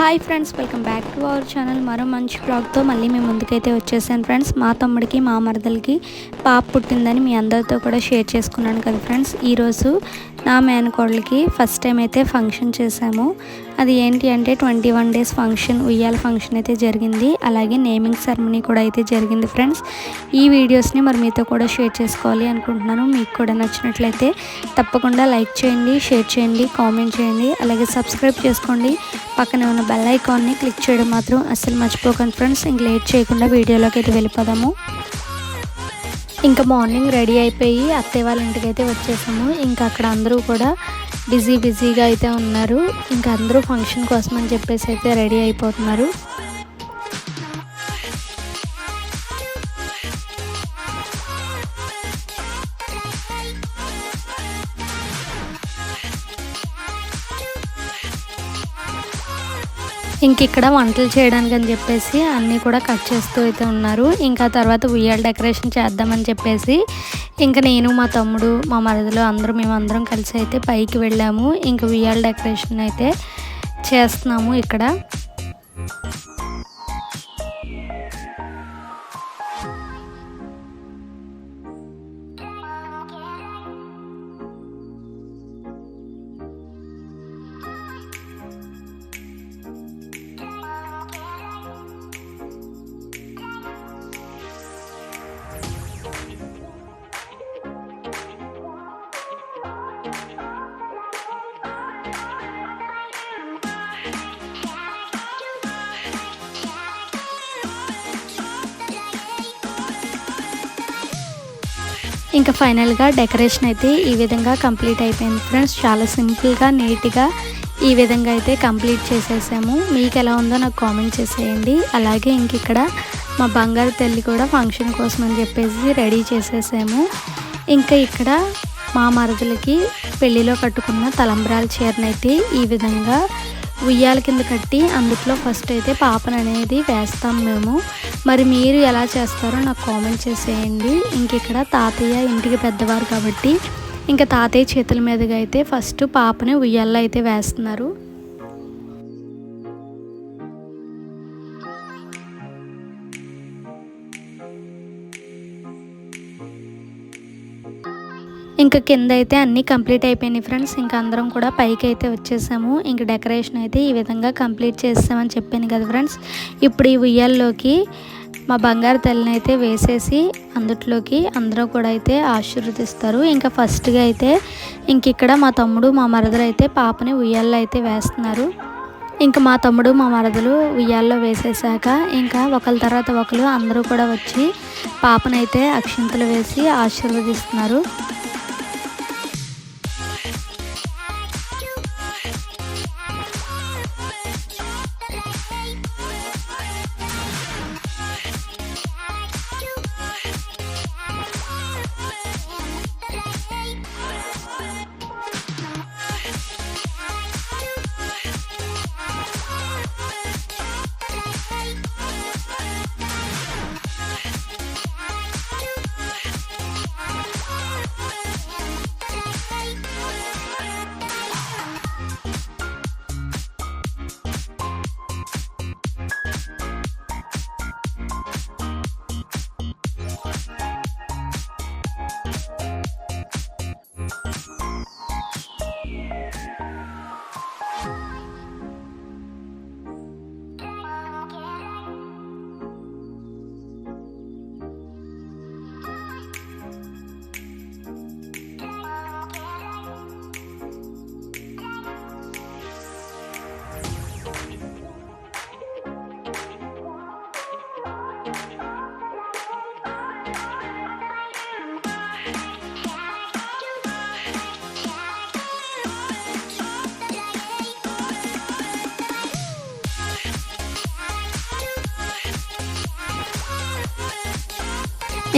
Hi friends, welcome back to our channel. మరో మంచి బ్లాగ్తో మళ్ళీ మేము ముందుకైతే వచ్చేసాను ఫ్రెండ్స్. మా తమ్ముడికి మా మరదలకి పాప పుట్టిందని మీ అందరితో కూడా షేర్ చేసుకున్నాను కదా ఫ్రెండ్స్. ఈరోజు నా మేనకోడలికి ఫస్ట్ టైం అయితే ఫంక్షన్ చేశాము. అది ఏంటి అంటే 21 days ఫంక్షన్, ఉయ్యాల ఫంక్షన్ అయితే జరిగింది. అలాగే నేమింగ్ సెరమనీ కూడా అయితే జరిగింది ఫ్రెండ్స్. ఈ వీడియోస్ని మరి మీతో కూడా షేర్ చేసుకోవాలి అనుకుంటున్నాను. మీకు కూడా నచ్చినట్లయితే తప్పకుండా లైక్ చేయండి, షేర్ చేయండి, కామెంట్ చేయండి, అలాగే సబ్స్క్రైబ్ చేసుకోండి. పక్కనే ఉన్న బెల్ ఐకాన్ని క్లిక్ చేయడం మాత్రం అస్సలు మర్చిపోకండి ఫ్రెండ్స్. ఇంక లేట్ చేయకుండా వీడియోలోకి అయితే వెళ్ళిపోదాము. ఇంకా మార్నింగ్ రెడీ అయిపోయి అత్తయ్య వాళ్ళ ఇంటికి అయితే వచ్చేసాము. ఇంకా అక్కడ అందరూ కూడా బిజీగా అయితే ఉన్నారు. ఇంకా అందరూ ఫంక్షన్ కోసం అని చెప్పేసి అయితే రెడీ అయిపోతున్నారు. ఇంక ఇక్కడ వంటలు చేయడానికి అని చెప్పేసి అన్నీ కూడా కట్ చేస్తూ అయితే ఉన్నారు. ఇంకా తర్వాత ఉయ్యాల డెకరేషన్ చేద్దామని చెప్పేసి ఇంకా నేను, మా తమ్ముడు, మా మరదలు మేమందరం కలిసి అయితే పైకి వెళ్ళాము. ఇంకా ఉయ్యాల డెకరేషన్ అయితే చేస్తున్నాము ఇక్కడ. ఇంకా ఫైనల్గా డెకరేషన్ అయితే ఈ విధంగా కంప్లీట్ అయిపోయింది ఫ్రెండ్స్. చాలా సింపుల్గా, నీట్గా ఈ విధంగా అయితే కంప్లీట్ చేసేసాము. మీకు ఎలా ఉందో నాకు కామెంట్ చేసేయండి. అలాగే ఇంక ఇక్కడ మా బంగారు తల్లి కూడా ఫంక్షన్ కోసం అని చెప్పేసి రెడీ చేసేసాము. ఇంకా ఇక్కడ మా మరదలకి పెళ్ళిలో కట్టుకున్న తలంబ్రాల చీరనైతే ఈ విధంగా ఉయ్యాల కింద కట్టి అందుట్లో ఫస్ట్ అయితే పాపను అనేది వేస్తాం మేము. మరి మీరు ఎలా చేస్తారో నాకు కామెంట్ చేసేయండి. ఇంక ఇక్కడ తాతయ్య ఇంటికి పెద్దవారు కాబట్టి ఇంకా తాతయ్య చేతుల మీదుగా అయితే ఫస్ట్ పాపని ఉయ్యాల్లో అయితే వేస్తున్నారు. ఇంకా కింద అయితే అన్నీ కంప్లీట్ అయిపోయినాయి ఫ్రెండ్స్. ఇంకా అందరం కూడా పైకి అయితే వచ్చేసాము. ఇంకా డెకరేషన్ అయితే ఈ విధంగా కంప్లీట్ చేసామని చెప్పాను కదా ఫ్రెండ్స్. ఇప్పుడు ఈ ఉయ్యాల్లోకి మా బంగారు తల్లిని అయితే వేసేసి అందుట్లోకి అందరూ కూడా అయితే ఆశీర్వదిస్తారు. ఇంకా ఫస్ట్గా అయితే ఇంక ఇక్కడ మా తమ్ముడు, మా మరదలు అయితే పాపని ఉయ్యాల్లో అయితే వేస్తున్నారు. ఇంకా మా తమ్ముడు, మా మరదలు ఉయ్యాల్లో వేసేసాక ఇంకా ఒకరి తర్వాత ఒకరు అందరూ కూడా వచ్చి పాపనైతే అక్షింతలు వేసి ఆశీర్వదిస్తున్నారు.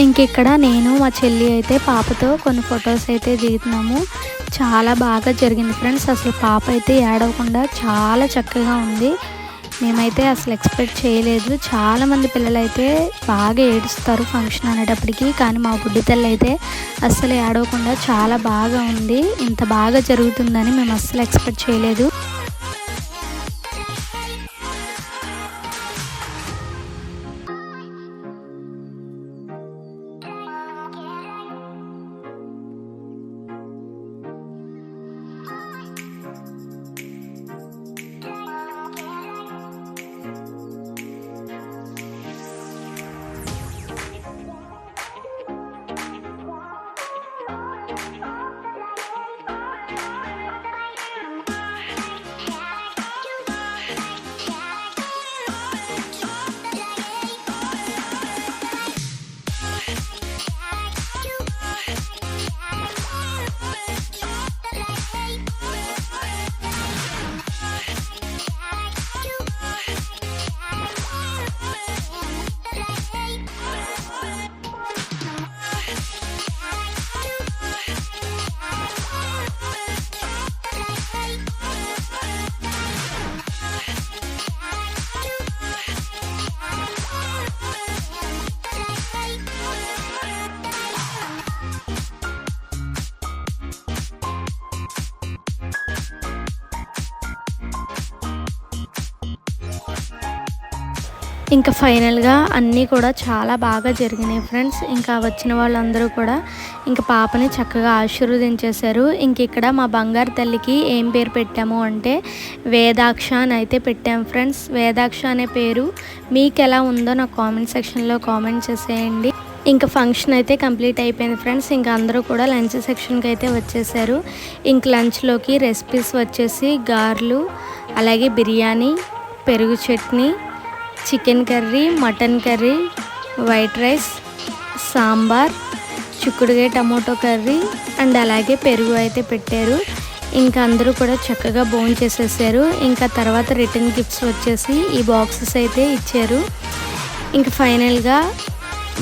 ఇంక ఇక్కడ నేను, మా చెల్లి అయితే పాపతో కొన్ని ఫొటోస్ అయితే దిగుతున్నాము. చాలా బాగా జరిగింది ఫ్రెండ్స్. అసలు పాప అయితే ఏడవకుండా చాలా చక్కగా ఉంది. మేమైతే అసలు ఎక్స్పెక్ట్ చేయలేదు. చాలామంది పిల్లలు అయితే బాగా ఏడుస్తారు ఫంక్షన్ అనేటప్పటికి, కానీ మా బుడ్డి తల్లి అయితే అస్సలు ఏడవకుండా చాలా బాగా ఉంది. ఇంత బాగా జరుగుతుందని మేము అస్సలు ఎక్స్పెక్ట్ చేయలేదు. ఇంకా ఫైనల్గా అన్నీ కూడా చాలా బాగా జరిగినాయి ఫ్రెండ్స్. ఇంకా వచ్చిన వాళ్ళందరూ కూడా ఇంకా పాపని చక్కగా ఆశీర్వదించేశారు. ఇంక ఇక్కడ మా బంగారు తల్లికి ఏం పేరు పెట్టాము అంటే వేదాక్ష అని అయితే పెట్టాము ఫ్రెండ్స్. వేదాక్ష అనే పేరు మీకు ఎలా ఉందో నాకు కామెంట్ సెక్షన్లో కామెంట్ చేసేయండి. ఇంకా ఫంక్షన్ అయితే కంప్లీట్ అయిపోయింది ఫ్రెండ్స్. ఇంకా అందరూ కూడా లంచ్ సెక్షన్కి అయితే వచ్చేసారు. ఇంక లంచ్లోకి రెసిపీస్ వచ్చేసి గారెలు, అలాగే బిర్యానీ, పెరుగు chutney, chicken curry, mutton curry, white rice, sambar, చిక్కుడుకాయ టమోటో కర్రీ అండ్ అలాగే పెరుగు అయితే పెట్టారు. ఇంకా అందరూ కూడా చక్కగా భోంచేసేసారు. ఇంకా తర్వాత రిటర్న్ గిఫ్ట్స్ వచ్చేసి ఈ బాక్సెస్ అయితే ఇచ్చారు. ఇంకా ఫైనల్గా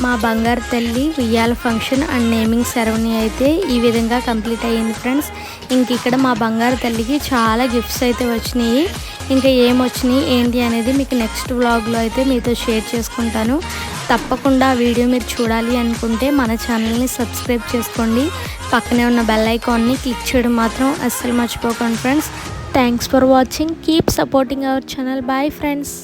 మా బంగారు తల్లి ఉయ్యాల ఫంక్షన్ అండ్ నేమింగ్ సెరమనీ అయితే ఈ విధంగా కంప్లీట్ అయ్యింది ఫ్రెండ్స్. ఇంక ఇక్కడ మా బంగారు తల్లికి చాలా గిఫ్ట్స్ అయితే వచ్చినాయి. ఇంకా ఏమొచ్చినాయి ఏంటి అనేది మీకు నెక్స్ట్ వ్లాగ్లో అయితే మీతో షేర్ చేసుకుంటాను. తప్పకుండా ఆ వీడియో మీరు చూడాలి అనుకుంటే మన ఛానల్ని సబ్స్క్రైబ్ చేసుకోండి. పక్కనే ఉన్న బెల్ ఐకాన్ని క్లిక్ చేయడం మాత్రం అస్సలు మర్చిపోకండి friends. Thanks for watching. Keep supporting our channel. Bye friends.